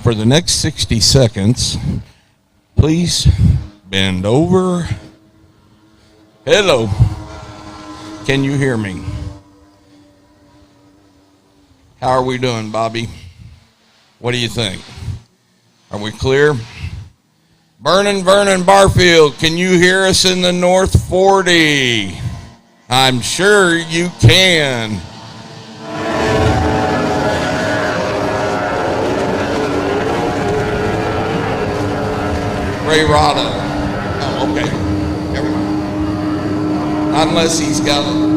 For the next 60 seconds, please bend over. Hello. Can you hear me? How are we doing, Bobby? What do you think? Are we clear? Vernon Barfield, can you hear us in the North 40? I'm sure you can. Ray Rada. Oh, okay. Never mind. Not unless he's got it.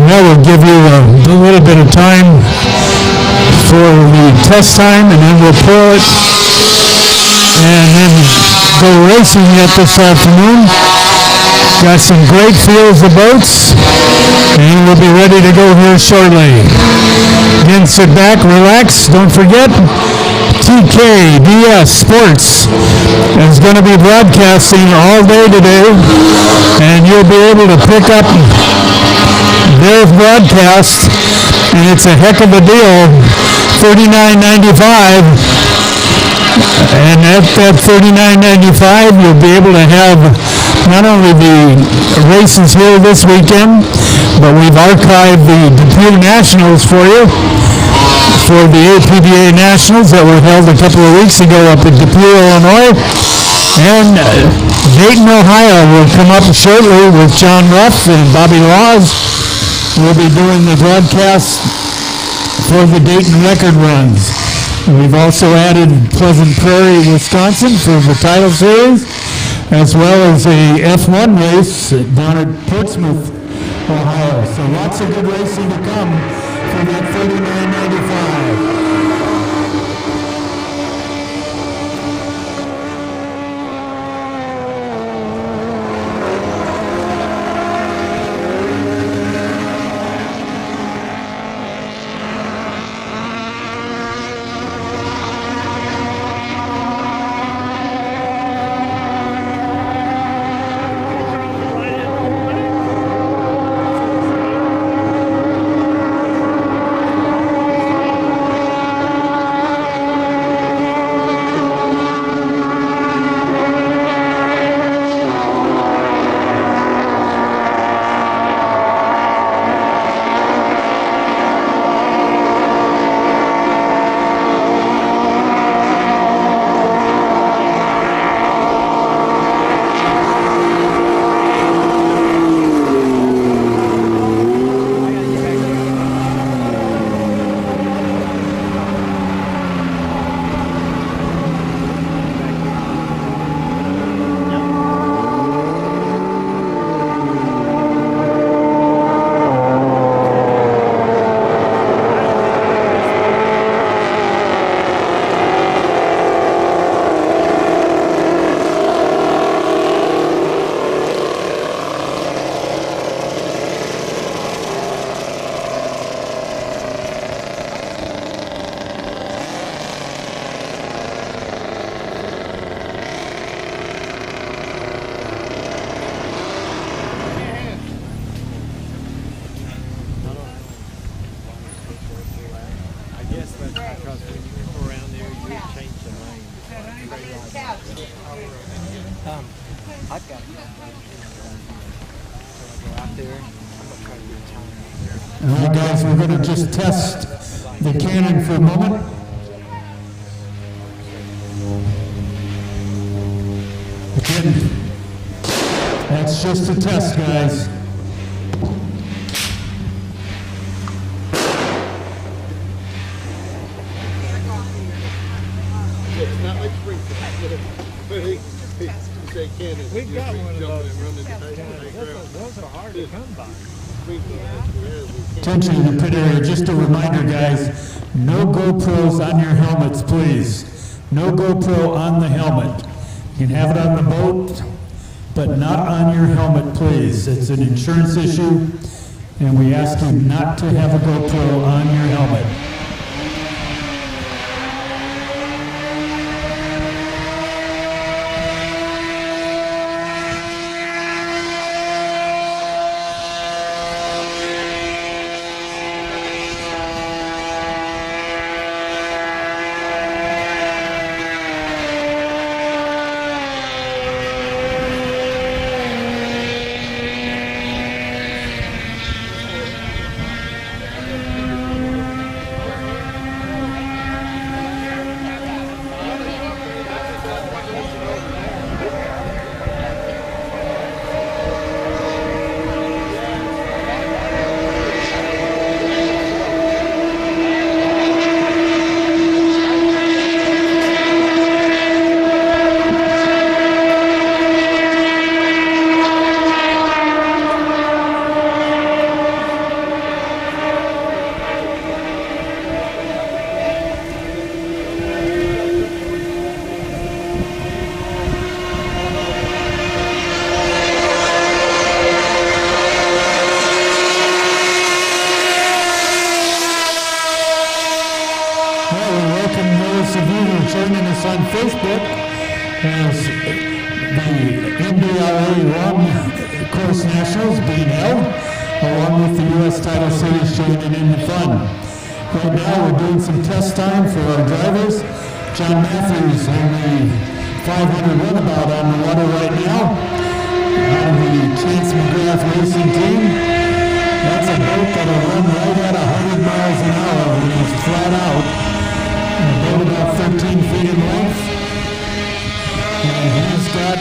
Mel will give you a little bit of time for the test time, and then we'll pull it and then go racing yet this afternoon. Got some great fields of boats, and we'll be ready to go here shortly. Again, sit back, relax. Don't forget, TKBS Sports is going to be broadcasting all day today, and you'll be able to pick up their broadcast, and it's a heck of a deal, $39.95. And at that $39.95, you'll be able to have not only the races here this weekend, but we've archived the Depew Nationals for you, for the APBA Nationals that were held a couple of weeks ago up in Depew, Illinois. And Dayton, Ohio will come up shortly with John Ruff and Bobby Laws. We'll be doing the broadcast for the Dayton record runs. We've also added Pleasant Prairie, Wisconsin for the title series, as well as a F1 race down at Portsmouth, Ohio. So lots of good racing to come for that $39.95. I've got out there. I'm gonna try to get time. All right, guys, we're going to just test the cannon for a moment. Again, that's just a test, guys. It's not like springtime. We've got one of those. Those are hard to come by. Attention in the pit area, just a reminder, guys, no GoPros on your helmets, please. No GoPro on the helmet. You can have it on the boat, but not on your helmet, please. It's an insurance issue, and we ask you not to have a GoPro on your helmet. as the NBRA Run Course Nationals being held, along with the U.S. Title Series joining in the fun. Right now, we're doing some test time for our drivers. John Matthews in the 500 runabout on the water right now, out of the Chance McGrath Racing Team. That's a boat that'll run right at 100 miles an hour when it's flat out. A boat about 13 feet in length. And he's got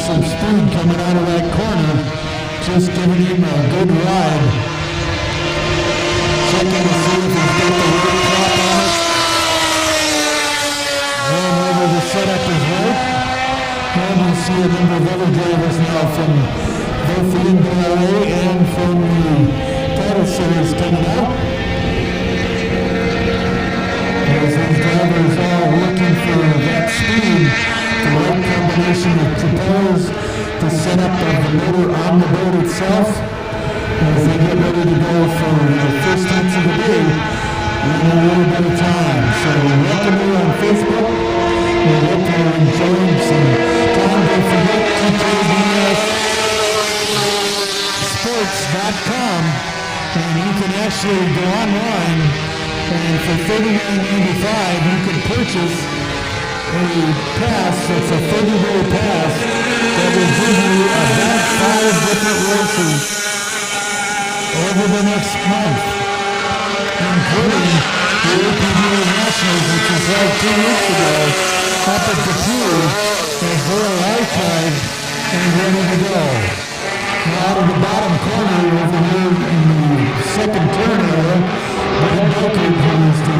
some speed coming out of that corner, just giving him a good ride. Checking to see if he's got the right prop on it. And over the setup is right. And you see a number of other drivers now from both the NBRA and from the Title Series coming out. As these drivers are looking for that speed, the right combination of propellers, the setup of the motor on the boat itself, as they get ready to go for the first hits of the day in a little bit of time. So welcome you on Facebook. We hope you're enjoying some time. Don't forget TKBSsports.com, and you can actually go online, and for $39.95 you can purchase a pass. It's a 30-day pass that will give you about 5 different races over the next month, including the APBA Nationals, which was held 2 weeks ago up at the Pew, as they're archived and ready to go. Now out of the bottom corner over here in the second turn area, Brad Baker, who is the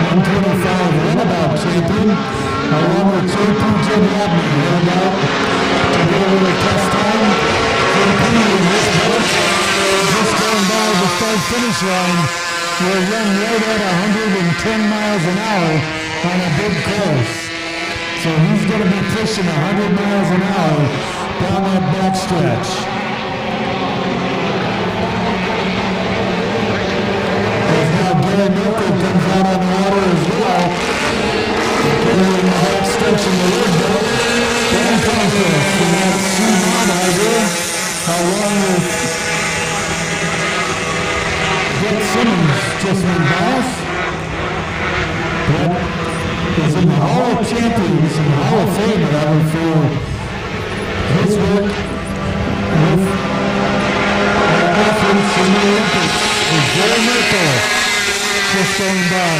125 runabout champion, along with JP Jim Abney, runabout, to get a little test time. JP in this boat, just going by the start-finish line, will run right at 110 miles an hour on a big course. So he's going to be pushing 100 miles an hour down that backstretch. As now Gary Milker comes out on the water as well, carrying the backstretch in the lead boat. Dan Conquest from that C-Mod idea, along with Brett Simmons just went by us. Brett is in the Hall of Champions and the Hall of Fame rather for his work with athletes in the Olympics. Is Gary Merkel just going by.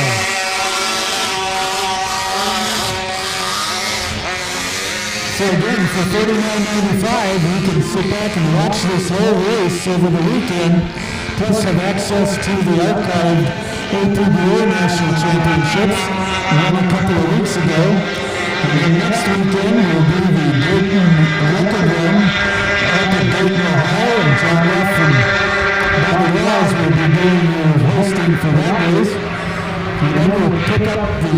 So again, for $39.95, you can sit back and watch this whole race over the weekend, plus have access to the archived APBA National Championships won a couple of weeks ago. And then next weekend will be the Dayton Record Run up in Dayton, Ohio, and John Ruff and Bobby Wells will be doing hosting for that race. And then we'll pick up the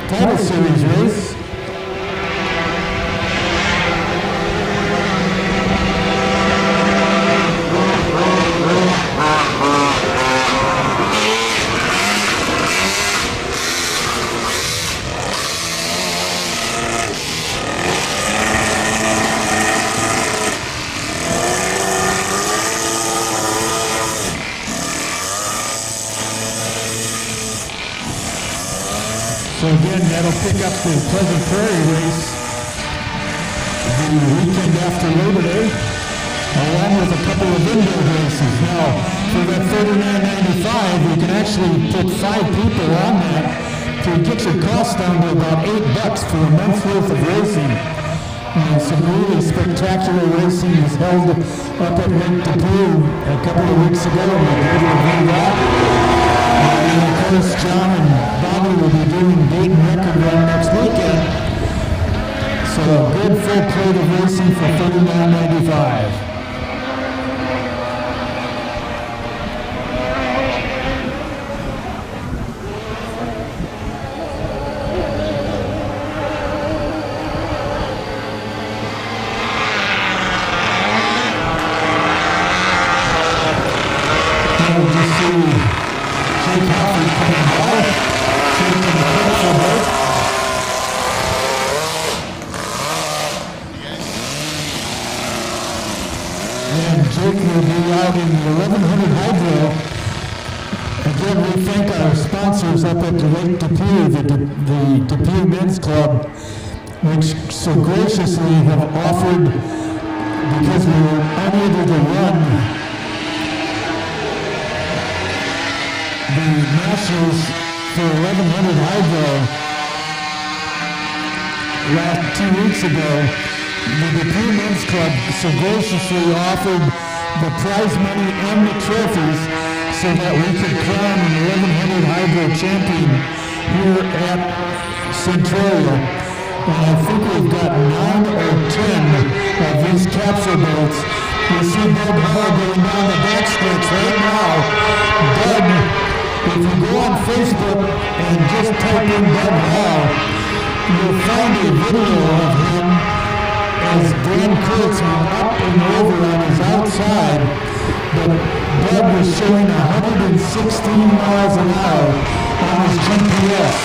Title Series race. So again, that'll pick up the Pleasant Prairie race the weekend after Labor Day, along with a couple of indoor races. Now, for that $39.95, you can actually put 5 people on that to get your cost down to about $8 for a month's worth of racing. And some really spectacular racing was held up at Lake Depew a couple of weeks ago, and we did review that. And of course, John and Bobby will be doing Dayton Record Run next weekend. So a good full plate of racing for $39.95. We'll just see Jake Hoffman coming by, taking the picture boat. and Jake will be out in the 1100 Hydro. Again, we thank our sponsors up at the Lake Depew, the Depew Men's Club, which so graciously have offered, because we were unable to run the Nationals for 1100 Hydro last 2 weeks ago. The Depew Men's Club so graciously offered the prize money and the trophies so that we could crown an 1100 Hydro champion here at Centralia. And I think we've got 9 or 10 of these capsule boats. You see Doug Hall going down the backstretch right now. Doug, if you go on Facebook and just type in Doug Hall, you'll find a video of him as Dan Kurtz went up and over on his outside. But Doug was showing 116 miles an hour on his GPS.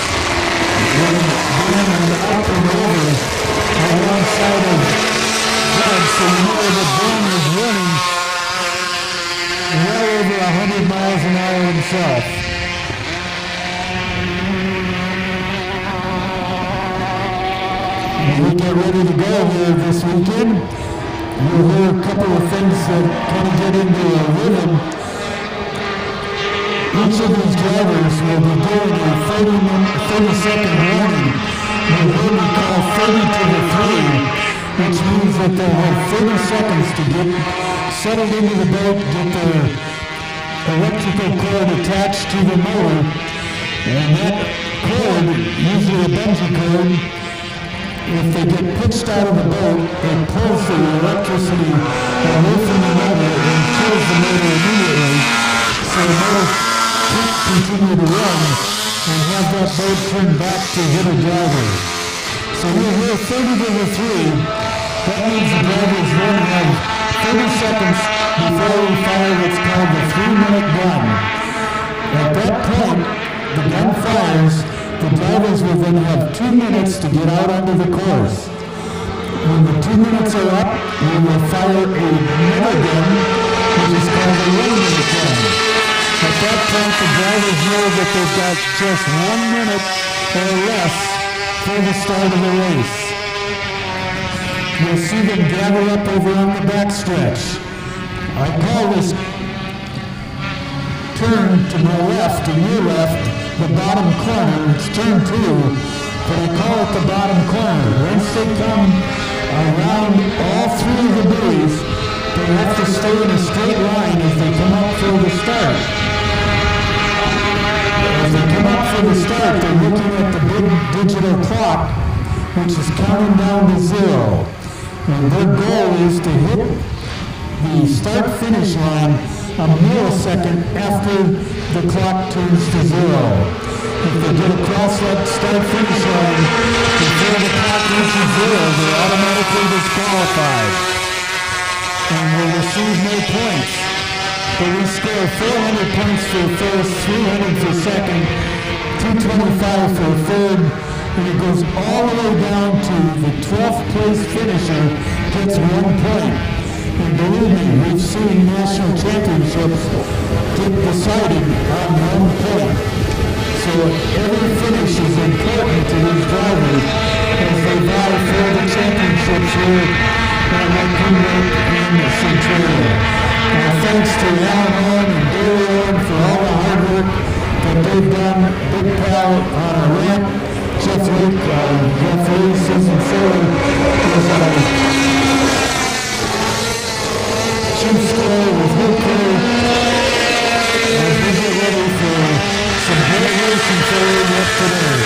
When Dan went up and over alongside of Doug, so you know that Dan was running well over 100 miles an hour himself. As we get ready to go here this weekend, you'll hear a couple of things that kind of get into a rhythm. Each of these drivers will be doing a 30-second warning. You'll hear me call 30 to the 3, which means that they'll have 30 seconds to get settled into the boat, get their electrical cord attached to the motor, and that cord, usually a bungee cord, if they get pitched out of the boat, it pulls the electricity away from the motor and kills the motor immediately, so the motor can't continue to run and have that boat turned back to hit a driver. So we're here 30 to the 3. That means the drivers then have 30 seconds before we fire what's called the 3-minute gun. At that point, the gun fires. The drivers will then have 2 minutes to get out onto the course. When the 2 minutes are up, we will fire a minute gun, which is called a 1-minute gun. At that point, the drivers know that they've got just 1 minute or less for the start of the race. You'll see them gather up over on the backstretch. I call this turn to my left and your left the bottom corner. It's turn 2, but I call it the bottom corner. Once they come around all 3 of the buoys, they have to stay in a straight line as they come up for the start. As they come up for the start, they're looking at the big digital clock, which is counting down to 0. And their goal is to hit the start-finish line a millisecond after the clock turns to 0. If they get across that start-finish line before the clock reaches 0, they're automatically disqualified and will receive no points. But we score 400 points for first, 300 for second, 225 for third, and it goes all the way down to the 12th place finisher gets 1 point. And believe me, we've seen national championships get decided on 1 point. So every finish is important to these drivers as they vie for the championships here at Raccoon Lake and Centralia. Thanks to Alan Owen and Gary Owen for all the hard work that they've done. Big pal on a ramp. Jeff Wick, Jeff Lee, Susan Saylor is Jim Square with Will Kerr as we get ready for some great racing for you yet today.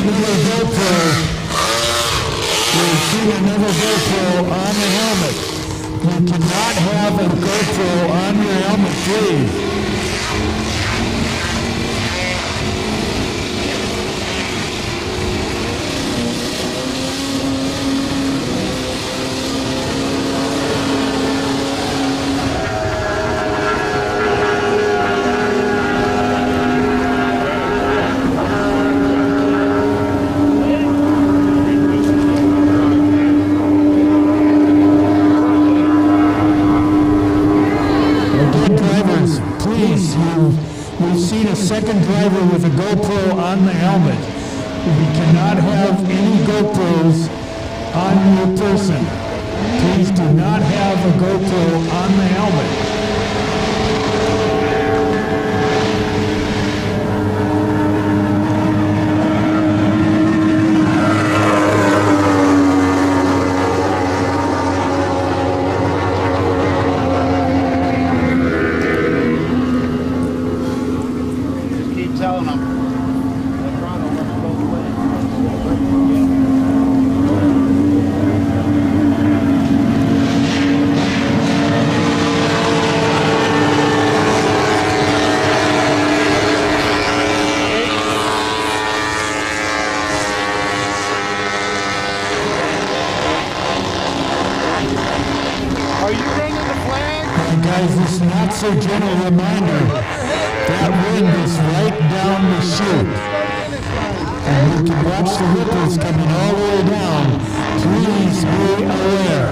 another GoPro. We've seen another GoPro on the helmet. You cannot have a GoPro on your helmet, please. We've seen a second driver with a GoPro on the helmet. We cannot have any GoPros on your person. Please do not have a GoPro on the helmet. Telling them. That throttle works both ways. Are you running the flag? Guys, this not so gentle reminder. That wind is right down the chute. And you can watch the ripples coming all the way down. Please be aware.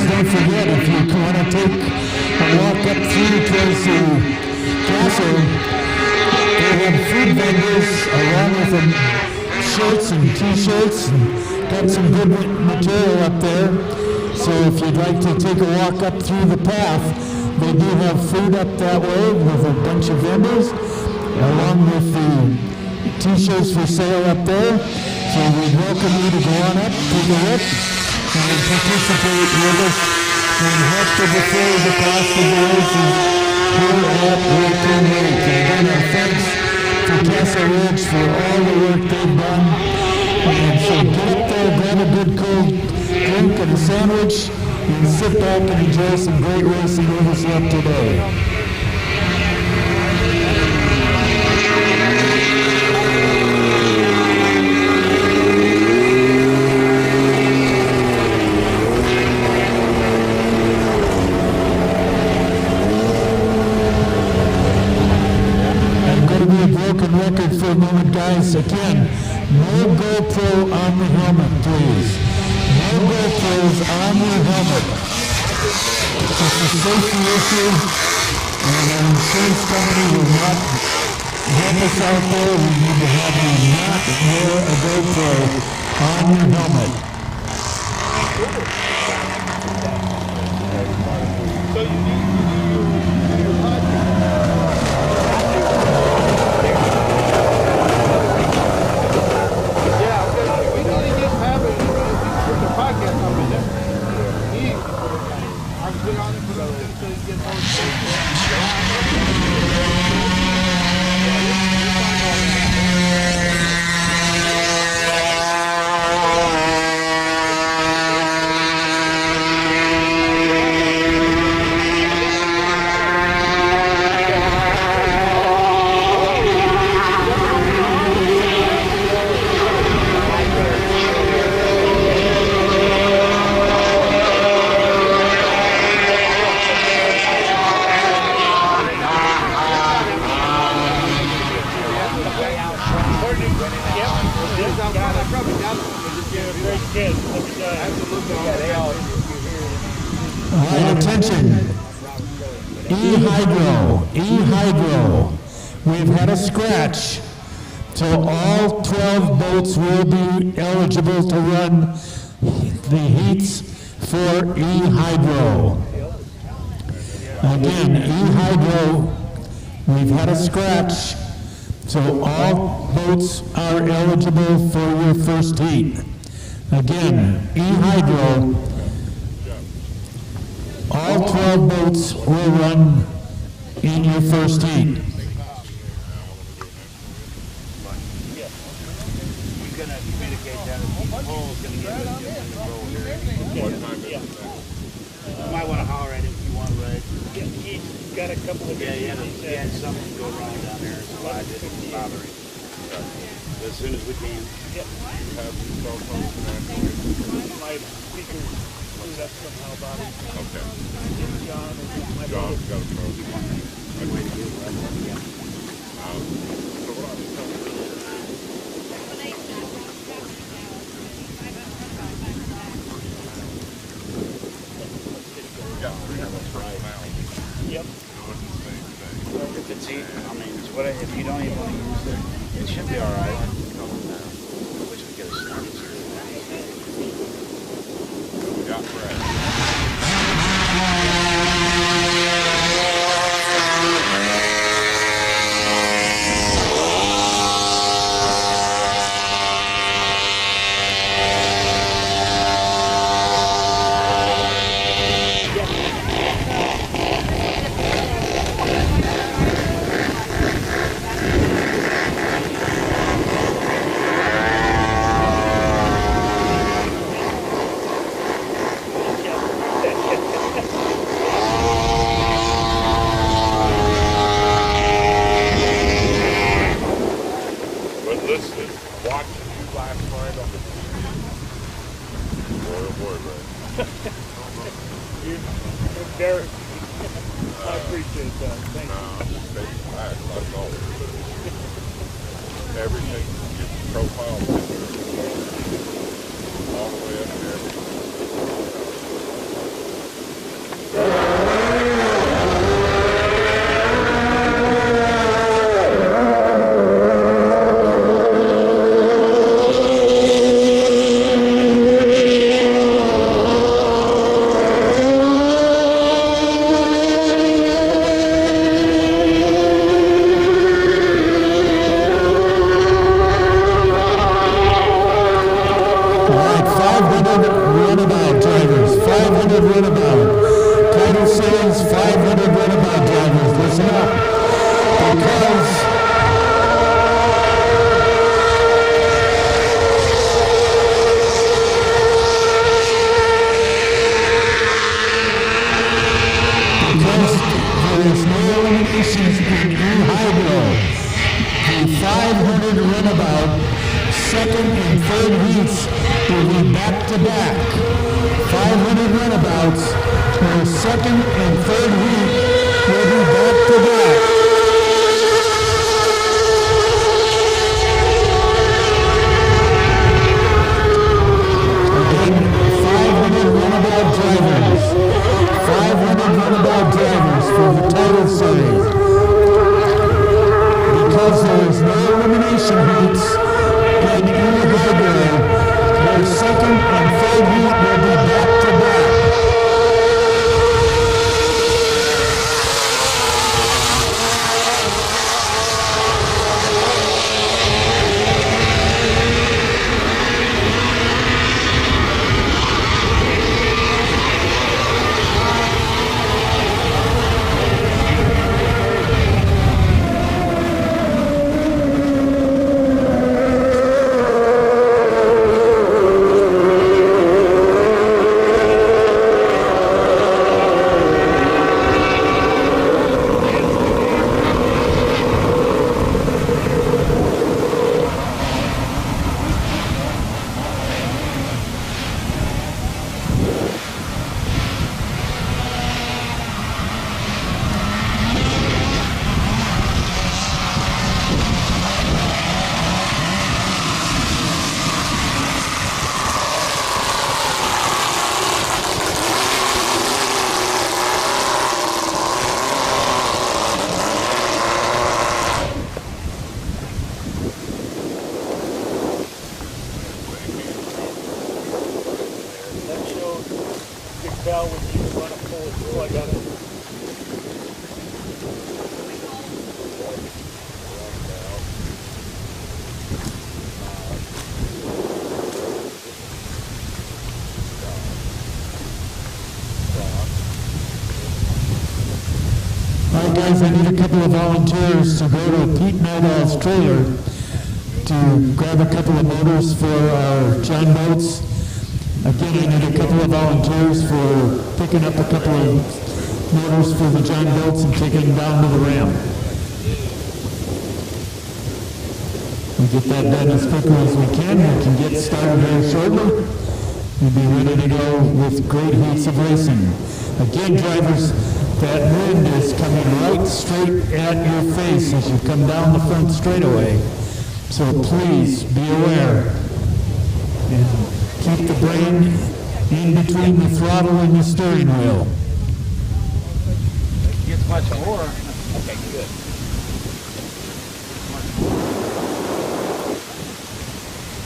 Don't forget, if you want to take a walk up through towards the castle, they have food vendors along with them shirts and t-shirts and got some good material up there. So if you'd like to take a walk up through the path, they do have food up that way with a bunch of vendors along with the t-shirts for sale up there. So we welcome you to go on up, take a look, and participate with us and help to fulfill the cost of the races here at Raccoon Lake. And again, our thanks to Castle Ridge for all the work they've done. And so get up there, grab a good cold drink and a sandwich, and sit back and enjoy some great racing with us up today. Broken record for a moment, guys. Again, no GoPro on the helmet, please. No GoPros on your helmet. It's a safety issue, and our insurance company will not help us out there. We need to have you not wear a GoPro on your helmet. So you need your podcast. Attention, E-Hydro. We've had a scratch, so all 12 boats will be eligible to run the heats for E-Hydro. Again, E-Hydro We've had a scratch, so all boats are eligible for your first heat. Again, E-Hydro, all 12 boats will run in your first heat. You're gonna communicate that if Paul's gonna get it in the roll here. You might wanna holler at him if you want, Ray. Yeah, he's got a couple of Yeah, issues. he had something go wrong down there, so I didn't bother him. As soon as we can. My speaker screwed up somehow about it. Okay. John and my John's got a phone. Yep. If it's heat, I mean, it's what, if you don't even want to use it, it should be all right. Which we get a started. Yeah, correct. But listen, watching you last night on the TV, boy, oh boy, man. You're very, I appreciate that. Thank you. I'm just taking back like always. Everything, your profile picture, all the way up there. Like 500 runabout drivers, 500 runabout. Title says 500 runabout drivers, listen up. Because there is no eliminations in E-Hydro. The 500 runabout, second and third heats will be back-to-back. 500 runabouts, where second and third heat will be back-to-back. Again, 500 runabout drivers. 500 runabout drivers for the title side. Because there is no elimination heats in E-Hydro, their second and third heat will be back-to-back. guys, I need a couple of volunteers to go to Pete Nidall's trailer to grab a couple of motors for our John boats. Again, I need a couple of volunteers for picking up a couple of motors for the John boats and taking them down to the ramp. We get that done as quickly as we can get started very shortly. We'll be ready to go with great heats of racing. Again, drivers, that wind is coming right straight at your face as you come down the front straightaway. So please be aware and keep the brain in between the throttle and the steering wheel. Gets much more. Okay, good.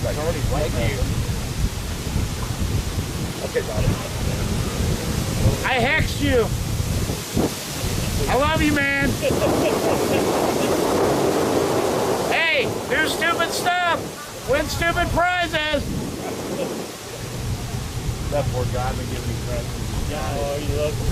It's already like you. Okay, Bobby. I hexed you. I love you, man. Hey, do stupid stuff. Win stupid prizes. That poor guy been giving me crap. Oh, you love it.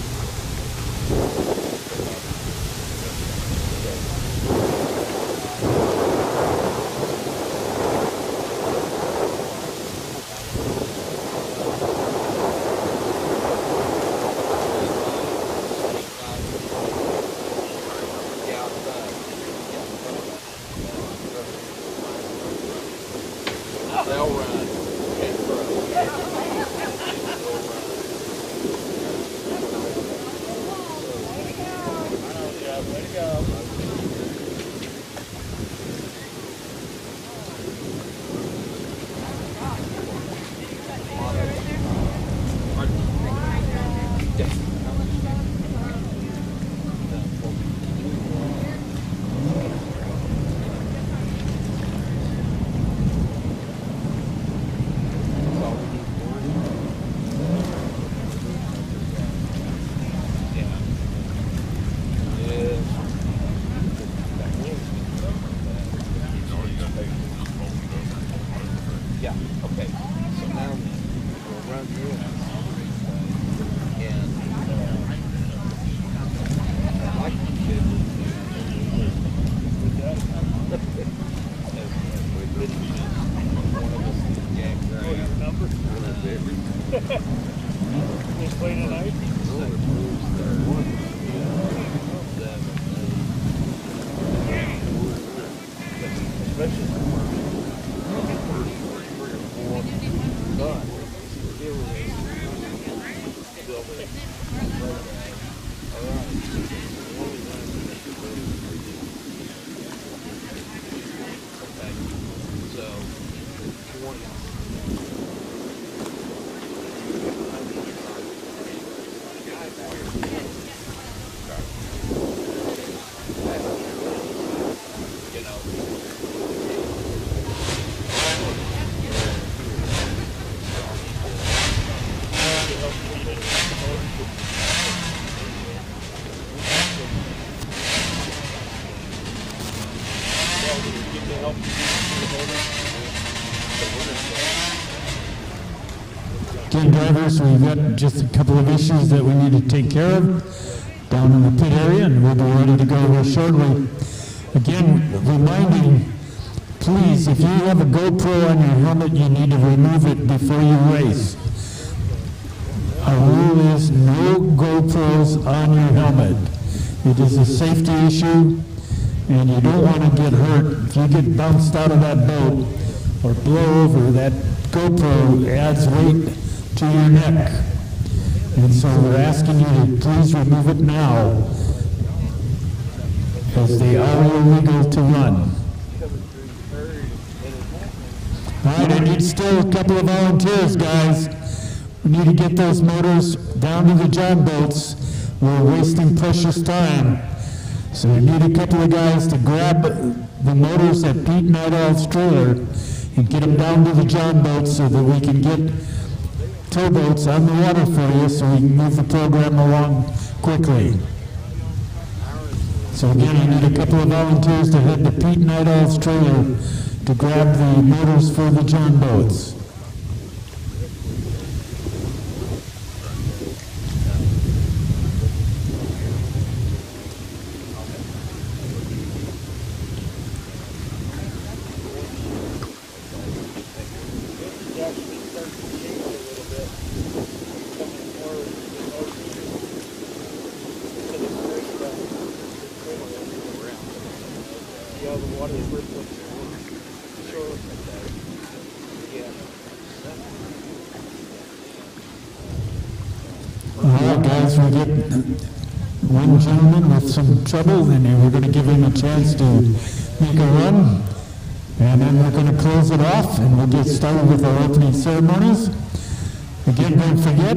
Again, drivers, we've got just a couple of issues that we need to take care of down in the pit area, and we'll be ready to go here shortly. Again, reminding, please, if you have a GoPro on your helmet, you need to remove it before you race. Our rule is no GoPros on your helmet. It is a safety issue, and you don't want to get hurt. If you get bounced out of that boat or blow over, that GoPro adds weight to your neck. And so we're asking you to please remove it now, as they are illegal to run. All right, I need still a couple of volunteers, guys. We need to get those motors down to the John boats. We're wasting precious time. So we need a couple of guys to grab the motors at Pete Nidall's trailer and get them down to the John boats so that we can get towboats on the water for you so we can move the program along quickly. So again, I need a couple of volunteers to head to Pete Nidall's trailer to grab the motors for the John boats. the water slip with shore. Yeah. All right, guys, we get one gentleman with some trouble, and we're going to give him a chance to make a run, and then we're going to close it off, and we'll get started with our opening ceremonies. Again, don't forget,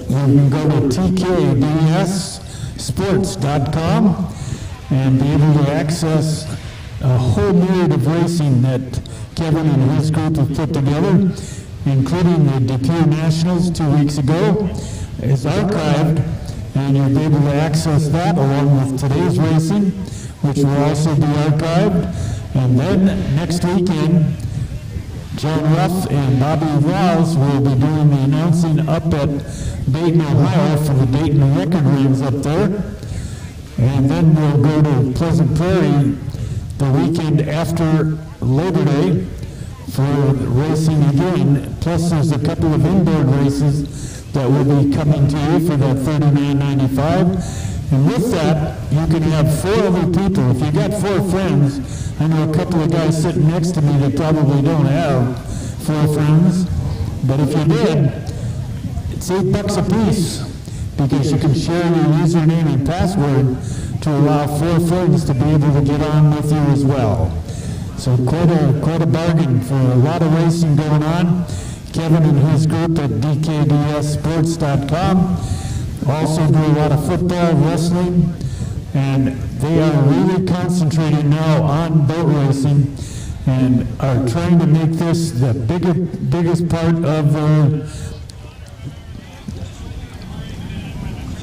you can go to tkbsports.com and be able to access a whole myriad of racing that Kevin and his group have put together, including the Depew Nationals 2 weeks ago, is archived, and you'll be able to access that along with today's racing, which will also be archived. And then next weekend, John Ruff and Bobby Rouse will be doing the announcing up at Dayton, Ohio for the Dayton Record Rings up there. And then we'll go to Pleasant Prairie the weekend after Labor Day for racing again. Plus there's a couple of indoor races that will be coming to you for that $39.95. And with that, you can have 4 other people. If you got 4 friends, I know a couple of guys sitting next to me that probably don't have 4 friends, but if you did, it's $8 a piece, because you can share your username and password to allow 4 friends to be able to get on with you as well. So quite a bargain for a lot of racing going on. Kevin and his group at dkdsports.com also do a lot of football, wrestling, and they are really concentrating now on boat racing and are trying to make this the biggest part of their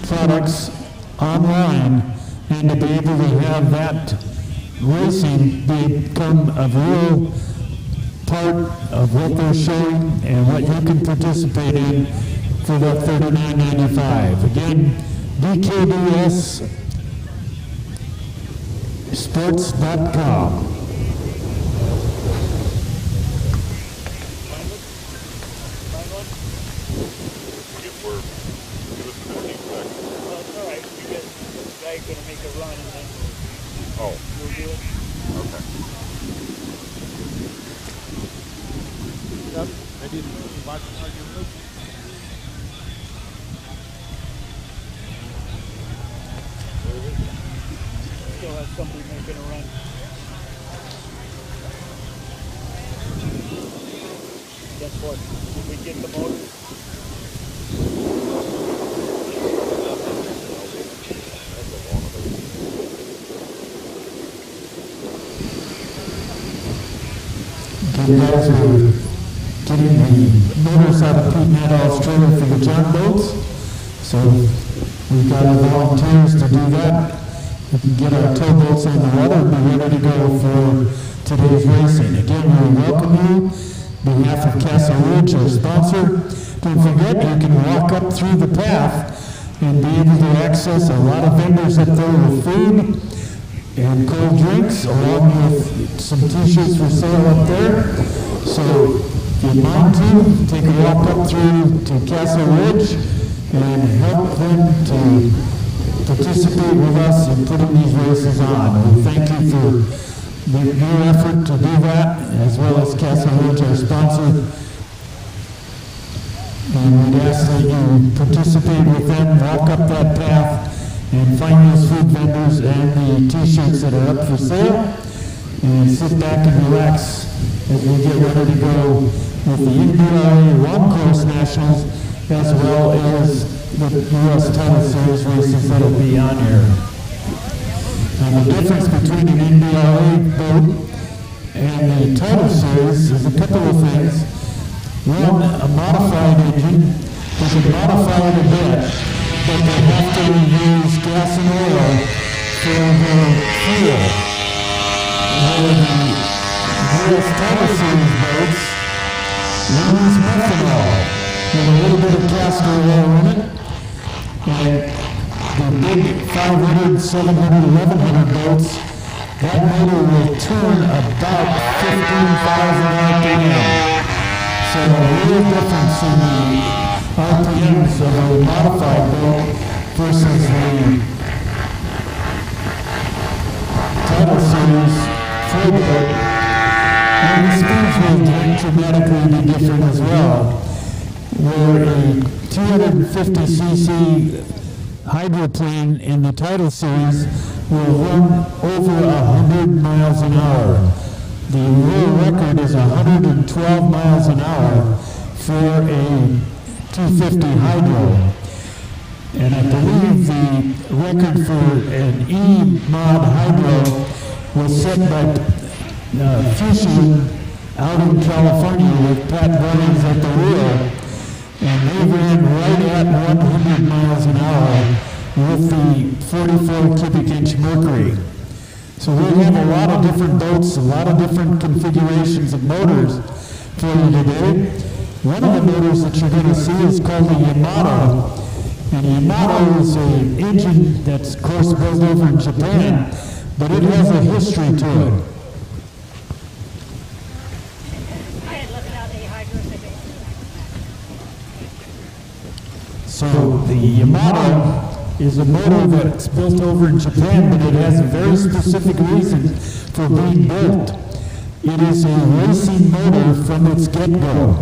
products online, and to be able to have that racing become a real part of what they're showing and what you can participate in for that $39.95. Again, dkdsports.com. Give us 15 seconds. Well, it's all right. We got this guy gonna make a run, and then Oh, we'll do it. okay. Yep, I didn't watch how you look. Still have somebody making a run. Guess what? Did we get the motor? You guys are getting the motors out of Pete Nadal's trailer for the John boats. So we've got our volunteers to do that. We can get our towboats on the water and be ready to go for today's racing. Again, we welcome you on behalf of Castle Ridge, our sponsor. Don't forget, you can walk up through the path and be able to access a lot of vendors up there with food and cold drinks, along with some t-shirts for sale up there. So if you mind to, take a walk up through to Castle Ridge and help them to participate with us in putting these races on. We thank you for your effort to do that, as well as Castle Ridge, our sponsor. And we'd ask that you participate with them, walk up that path, and find those food vendors and the t-shirts that are up for sale, and sit back and relax as we get ready to go with the NBRA Long Course Nationals, as well as the U.S. Title Series races that will be on here. And the difference between an NBRA boat and the Title Series is a couple of things. One, a modified engine. They can modify it a bit, but they have to use gas and oil for their fuel. Where the U.S. Title Series boats use methanol with a little bit of castor oil in it. And the big 500, 700, 1100 boats, that motor will turn about 15,000 RPM. So a real difference in the RPMs of a modified boat versus the title series for the boat. And the speeds will dramatically be different as well, where a 250cc hydroplane in the title series will run over 100 miles an hour. The world record is 112 miles an hour for a 250 hydro. And I believe the record for an E-mod hydro was set by Fusion out in California with Pat Burns at the wheel. And they ran right at 100 miles an hour with the 44 cubic inch Mercury. So we have a lot of different boats, a lot of different configurations of motors for you today. One of the motors that you're going to see is called the Yamato. And Yamato is an engine that's, of course, built over in Japan, but it has a history to it. So the Yamato is a motor that's built over in Japan, but it has a very specific reason for being built. It is a racing motor from its get-go.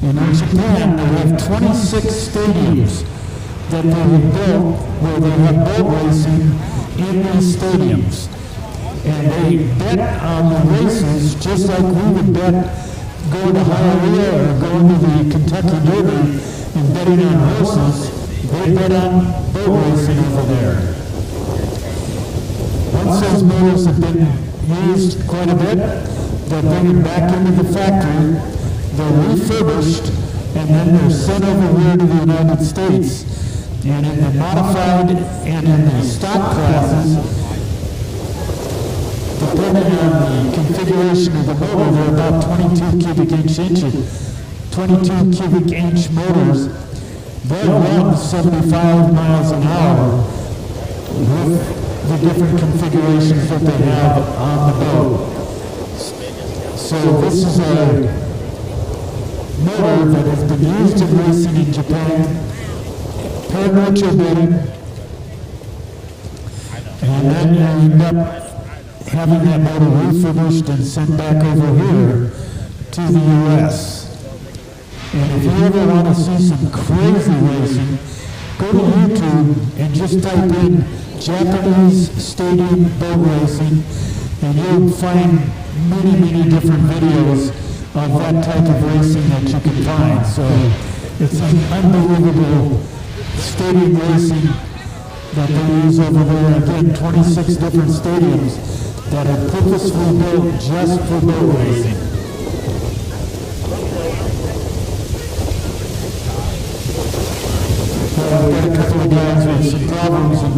And in Japan, they have 26 stadiums that they have built where they have boat racing in these stadiums. And they bet on the races just like we would bet going to Hialeah or going to the Kentucky Derby and betting on horses. They bet on boat racing over there. Once those motors have been used quite a bit, they'll bring them back into the factory, they're refurbished, and then they're sent over here to the United States. And in the modified and in the stock classes, depending on the configuration of the motor, they're about 22 cubic inch motors. They run 75 miles an hour with the different configurations that they have on the boat. So this is a motor that has been used in racing in Japan, paid mucho betting, and then you end up having that motor refurbished and sent back over here to the U.S. And if you ever want to see some crazy racing, go to YouTube and just type in Japanese stadium boat racing, and you'll find many, many different videos of that type of racing that you can find. So it's an unbelievable stadium racing that they use over there. Again, 26 different stadiums that are purposefully built just for boat racing. I've got a couple of guys with some problems and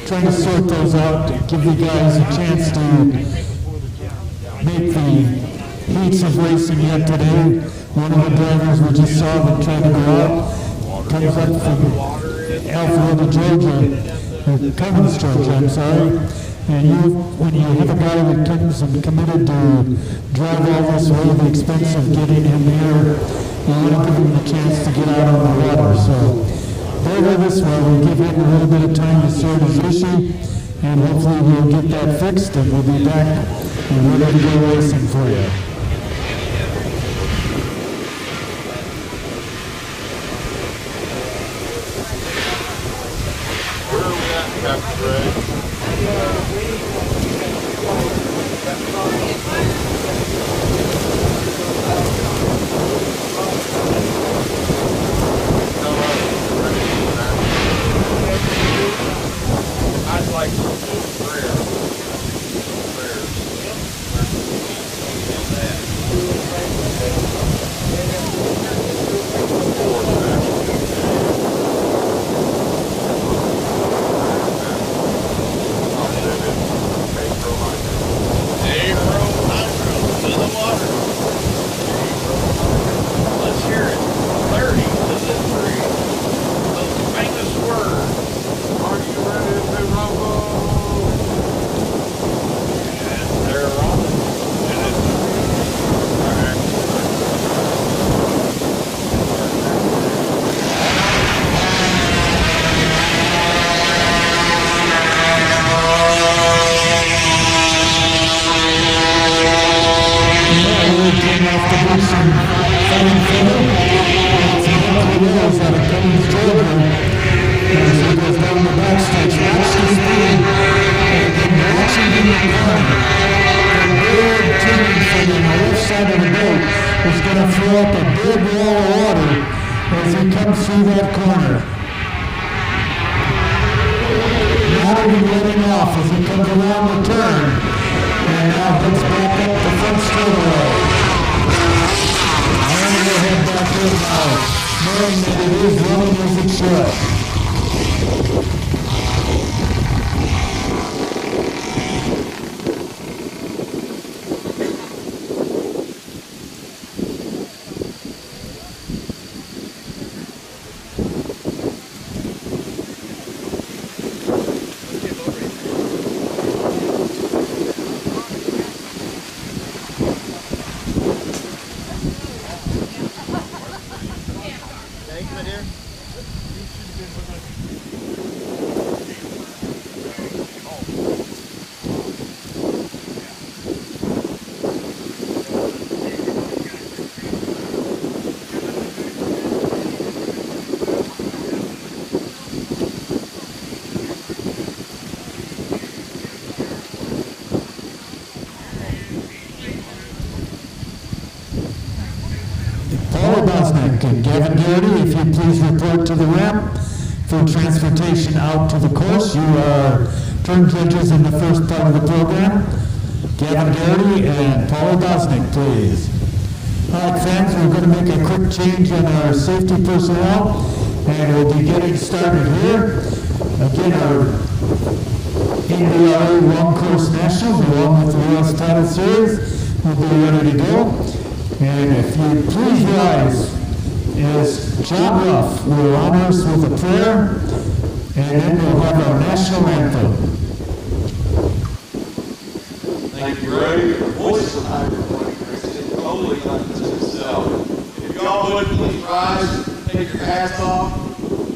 trying to sort those out to give you guys a chance to make the heats of racing yet today. One of the drivers we just saw that tried to go out comes up from Alpharetta, Georgia, or Cummins, Georgia, I'm sorry. And when you have a guy that comes and committed to drive all this way, the expense of getting him here, you want to give him the chance to get out on the water. So bear with us while we give him a little bit of time to sort his issue, and hopefully we'll get that fixed and we'll be back and ready to go racing for you. Where are we at, Captain Ray? I'd like to do prayer. I'll send it. distribution fine fiddle. It's Michael Wells out of Cummings, Georgia. As he goes down the backstretch, watch the speed, and then watch him in the corner. The big turning from the left side of the boat is going to throw up a big wall of water as he comes through that corner. Now he's letting off as he comes around the turn, and now heads back up the front straightaway. And we'll head back in now, knowing that it is running as it should. Paul Bosnick and Gavin Garrity, if you please report to the ramp for transportation out to the course. You are turn judges in the first part of the program. Gavin Garrity and Paul Bosnick, please. All right, fans, we're going to make a quick change in our safety personnel, and we'll be getting started here. Again, our NBRA Long Course Nationals, along with the U.S. Title Series, will be ready to go. And if you please rise, as John Ruff will honor us with a prayer, and then we'll have our national anthem. Thank you, Ray. The voice of high-performing Christian totally unto himself. If y'all would please rise, take your hats off.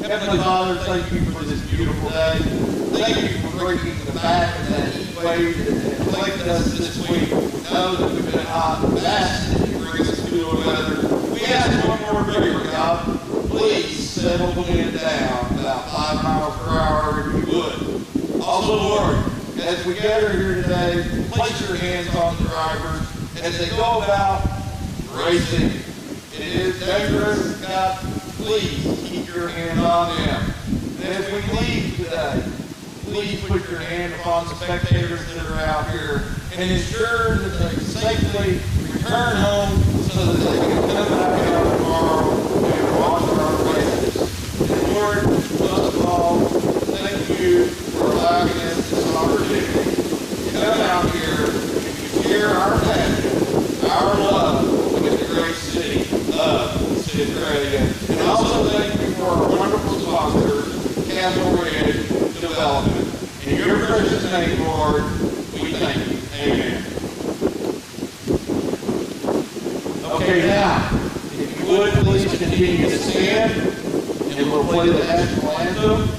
Heavenly Father, thank you for this beautiful day. Thank you for breaking the back of that heat wave that afflicted us this week. We know that we've been hot and fast, and you bring us cooler weather. We ask one more favor, God. Please settle the wind down about 5 miles per hour if you would. Also, Lord, as we gather here today, place your hands on the drivers as they go about racing. It is dangerous, God. Please keep your hand on them. And as we leave today, please put your hand upon the spectators that are out here and ensure that they safely return home so that they can come back out tomorrow and watch our races. And Lord, most of all, thank you for allowing us this opportunity to come out here and share our passion, our love with the great city of Centralia. And also thank you for our wonderful sponsors, Castle Ridge Development. In your precious name, Lord, we thank you. Amen. Okay, now, if you would, please continue to stand, and we'll play the national anthem.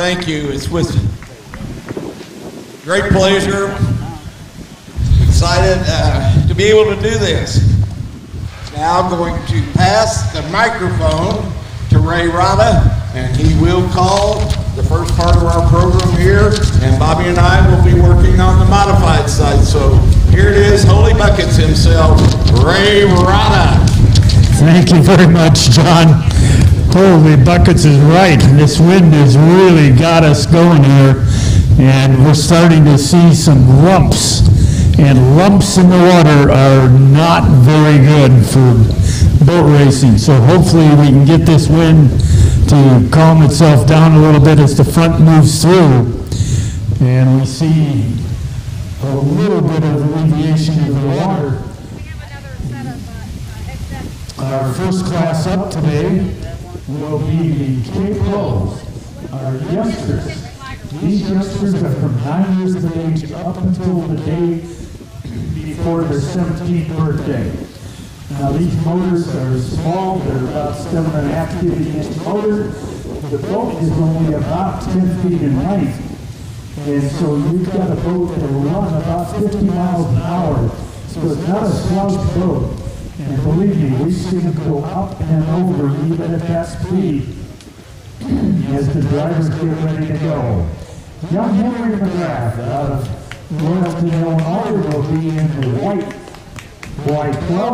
thank you. It's with great pleasure, excited to be able to do this. Now I'm going to pass the microphone to Ray Rada, and he will call the first part of our program here, and Bobby and I will be working on the modified side. So here it is, Holy Buckets himself, Ray Rada. Thank you very much, John. Holy Buckets is right. This wind has really got us going here, and we're starting to see some lumps. And lumps in the water are not very good for boat racing. So hopefully we can get this wind to calm itself down a little bit as the front moves through. And we see a little bit of alleviation of the water. Our first class up today will be the K-Pros, our youngsters. These youngsters are from 9 years of age up until the day before their 17th birthday. Now these motors are small, they're about 7.5 cubic inch motor. The boat is only about 10 feet in length. And so you've got a boat that will run about 50 miles an hour. So it's not a slouch boat. And believe me, we see them go up and over even at that speed as the drivers get ready to go. Young Henry McGrath out of Royalton, Illinois will be in the white Y12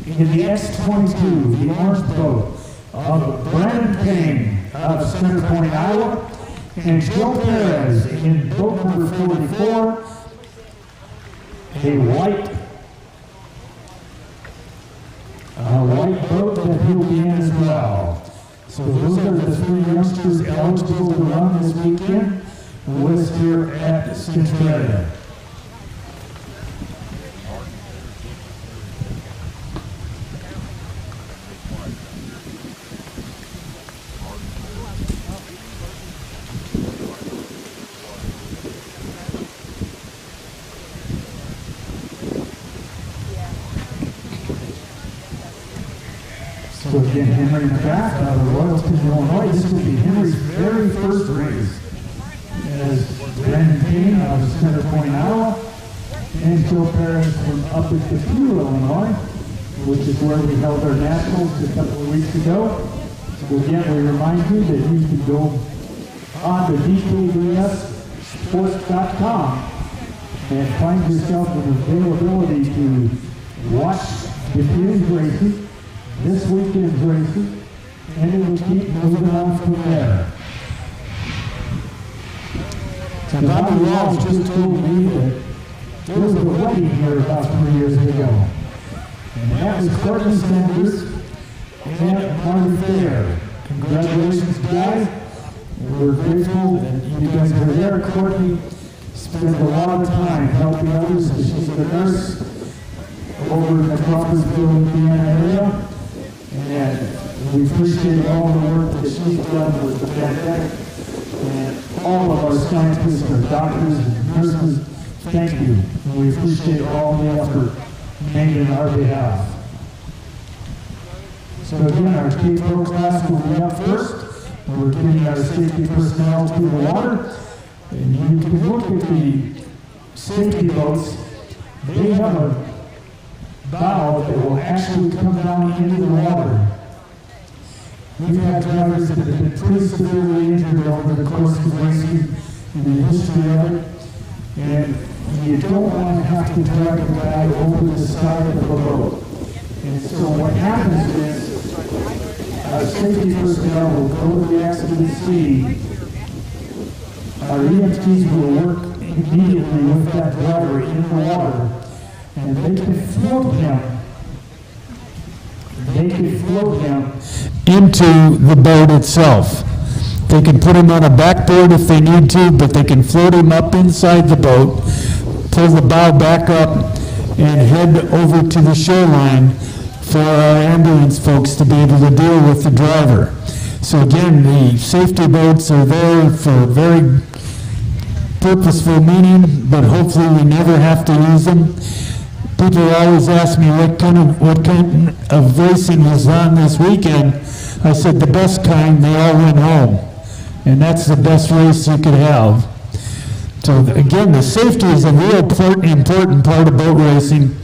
in the X22, the orange boat of Brandon Payne out of Center Point, Iowa, and Joe Perez in boat number 44, a white boat that he'll be in as well. So those are the three youngsters eligible to run this weekend with us here at Skintralia. So again, Henry McGrath out of Royalton, Illinois. This will be Henry's very first race. As Brandon Payne out of Center Point, Iowa, and Joe Perez from up at Depew, Illinois, which is where we held our nationals a couple of weeks ago. So again, we remind you that you can go on to DKBSsports.com and find yourself an availability to watch Depew's races, this weekend's races, and it will keep moving on from there. And Bobby Walsh just told me that there was a wedding here about 3 years ago. And that was Courtney Sanders and Marty Fair. Congratulations, guys. We're grateful that you guys are there. Courtney spent a lot of time helping others. She's the nurse over in the Crawfordsville, Indiana area. And we appreciate all the work that she's done with the pandemic. And all of our scientists, our doctors, and nurses, thank you. And we appreciate all the effort made in our behalf. So again, our K-Pro class will be up first. We're getting our safety personnel through the water. And you can look at the safety boats. They have a bow that will actually come down into the water. We've had drivers that have been pretty severely injured over the course of racing and the history of it. And you don't want to have to drag the guy over the side of a boat. And so what happens is our safety personnel will go to the accident scene. Our EMTs will work immediately with that driver in the water, and they can float him. Into the boat itself. They can put him on a backboard if they need to, but they can float him up inside the boat, pull the bow back up, and head over to the shoreline for our ambulance folks to be able to deal with the driver. So again, the safety boats are there for very purposeful meaning, but hopefully we never have to use them. People always ask me what kind of racing was on this weekend. I said the best kind, they all went home. and that's the best race you could have. So again, the safety is a real important part of boat racing.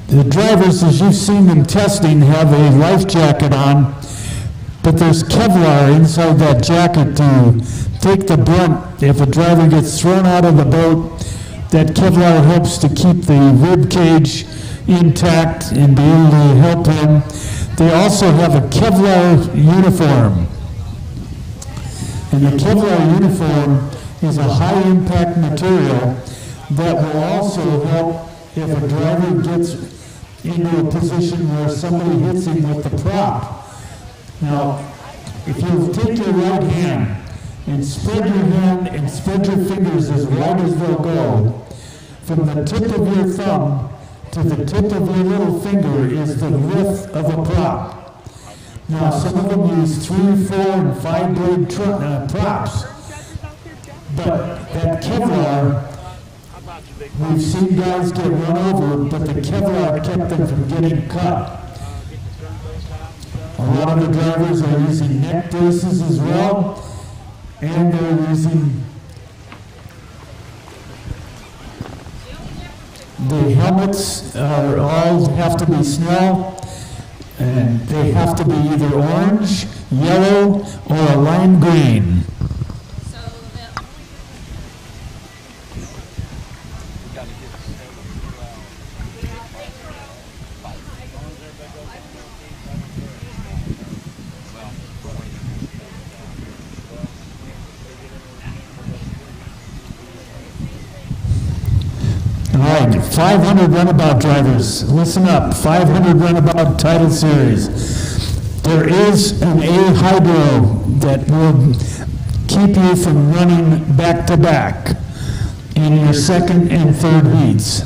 The drivers, as you've seen them testing, have a life jacket on, but there's Kevlar inside that jacket to take the brunt. If a driver gets thrown out of the boat, that Kevlar helps to keep the rib cage intact and be able to help him. They also have a Kevlar uniform. And the Kevlar uniform is a high-impact material that will also help if a driver gets into a position where somebody hits him with the prop. Now, if you take your right hand and spread your hand and spread your fingers as wide as they'll go, from the tip of your thumb to the tip of your little finger is the width of a prop. Now, some of them use 3, 4, and 5 blade props, but that Kevlar, we've seen guys get run over, but the Kevlar kept them from getting cut. A lot of the drivers are using neck braces as well, and they're using the helmets all have to be snow, and they have to be either orange, yellow, or a lime green. All right, 500 runabout drivers, listen up, 500 runabout title series. There is an A hydro that will keep you from running back to back in your second and third heats.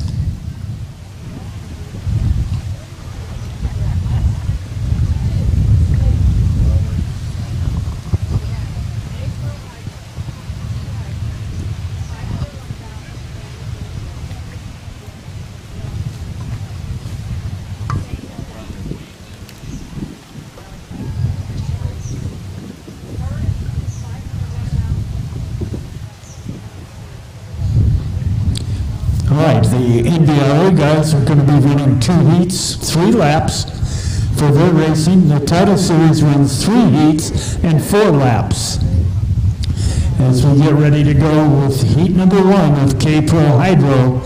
All right, the NBRA guys are going to be running 2 heats, 3 laps for their racing. The title series runs 3 heats and 4 laps. As we get ready to go with heat number 1 of K-Pro Hydro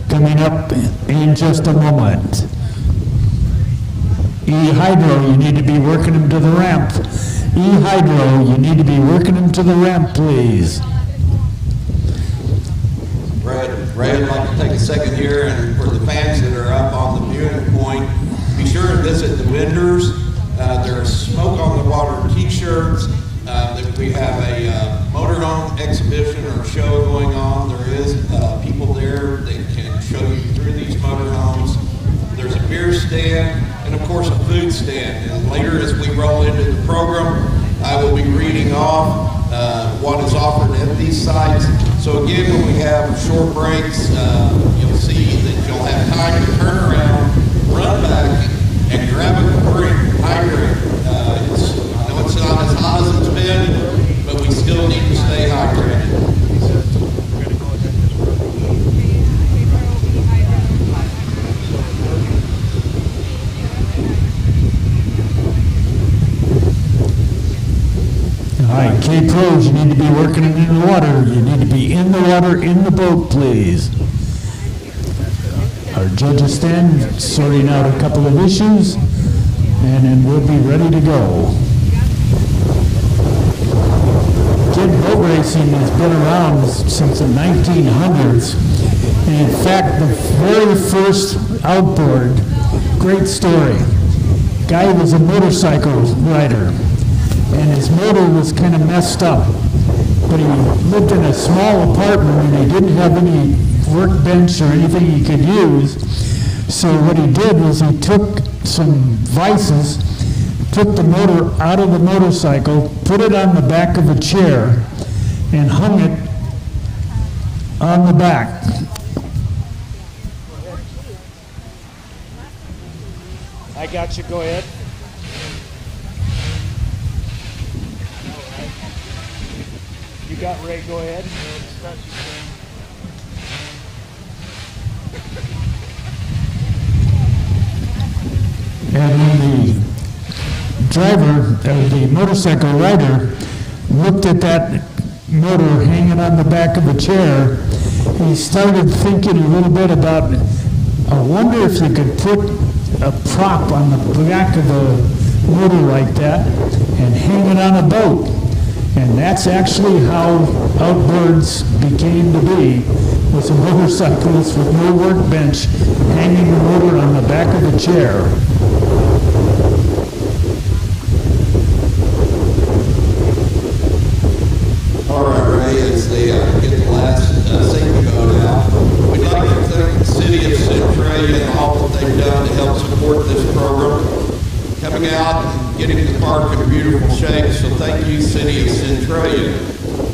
coming up in just a moment. E-Hydro, you need to be working them to the ramp. E-Hydro, you need to be working them to the ramp, please. Ray, I'd like to take a second here, and for the fans that are up on the viewing point, be sure to visit the vendors. There's Smoke on the Water t-shirts. We have a motorhome exhibition or show going on. There is people there that can show you through these motorhomes. There's a beer stand and, of course, a food stand. And later, as we roll into the program, I will be reading off what is offered at these sites. So again, when we have short breaks, you'll see that you'll have time to turn around, run back, and grab a drink, hydrate. I know it's not as hot as it's been, but we still need to stay hydrated. All right, K-Pros, you need to be working it in the water. You need to be in the water, in the boat, please. Our judges stand sorting out a couple of issues, and then we'll be ready to go. Kid boat racing has been around since the 1900s. And in fact, the very first outboard, great story. Guy was a motorcycle rider, and his motor was kind of messed up. But he lived in a small apartment and he didn't have any workbench or anything he could use. So what he did was he took some vices, took the motor out of the motorcycle, put it on the back of a chair, and hung it on the back. I got you, go ahead. got Ray, go ahead. And when the driver, or the motorcycle rider, looked at that motor hanging on the back of the chair, he started thinking a little bit about, I wonder if you could put a prop on the back of the motor like that and hang it on a boat. And that's actually how outboards became to be, was a motorcyclist with no workbench hanging the motor on the back of the chair. All right, Ray, as they get the last safety boat out, we'd like to thank the city of Centralia and all that they've done to help support this program, coming out and getting the park in beautiful shape. So thank you, city of Centralia.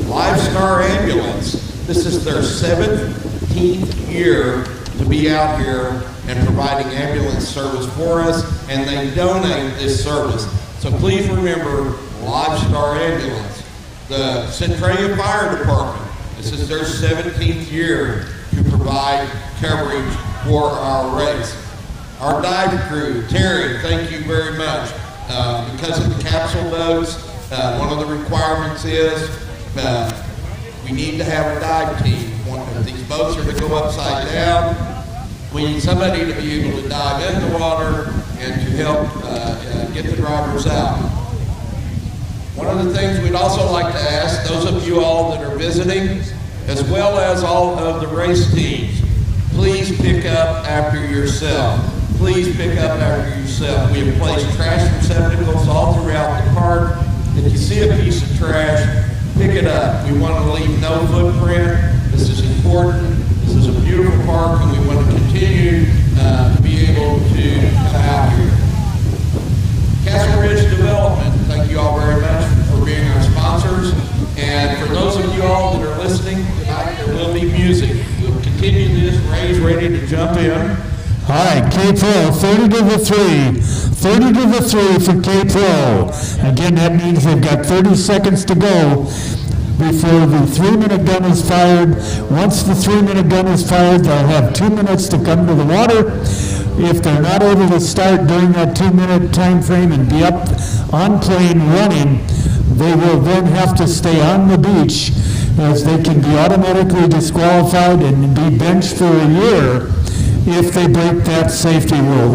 LiveStar Ambulance, this is their 17th year to be out here and providing ambulance service for us, and they donate this service. So please remember LiveStar Ambulance. The Centralia Fire Department, this is their 17th year to provide coverage for our race. Our dive crew, Terry, thank you very much. Because of the capsule boats, one of the requirements is we need to have a dive team. If these boats are to go upside down, we need somebody to be able to dive in the water and to help get the drivers out. One of the things we'd also like to ask those of you all that are visiting, as well as all of the race teams, please pick up after yourself. Please pick up after yourself. We have placed trash receptacles all throughout the park. If you see a piece of trash, pick it up. We want to leave no footprint. This is important. This is a beautiful park, and we want to continue to be able to come out here. Castle Ridge Development, thank you all very much for being our sponsors. And for those of you all that are listening tonight, there will be music. We'll continue this. Ray's ready to jump in. All right, K-Pro, 30 to the 3. 30 to the 3 for K-Pro. Again, that means they've got 30 seconds to go before the 3-minute gun is fired. Once the 3-minute gun is fired, they'll have 2 minutes to come to the water. If they're not able to start during that 2-minute time frame and be up on plane running, they will then have to stay on the beach, as they can be automatically disqualified and be benched for a year if they break that safety rule.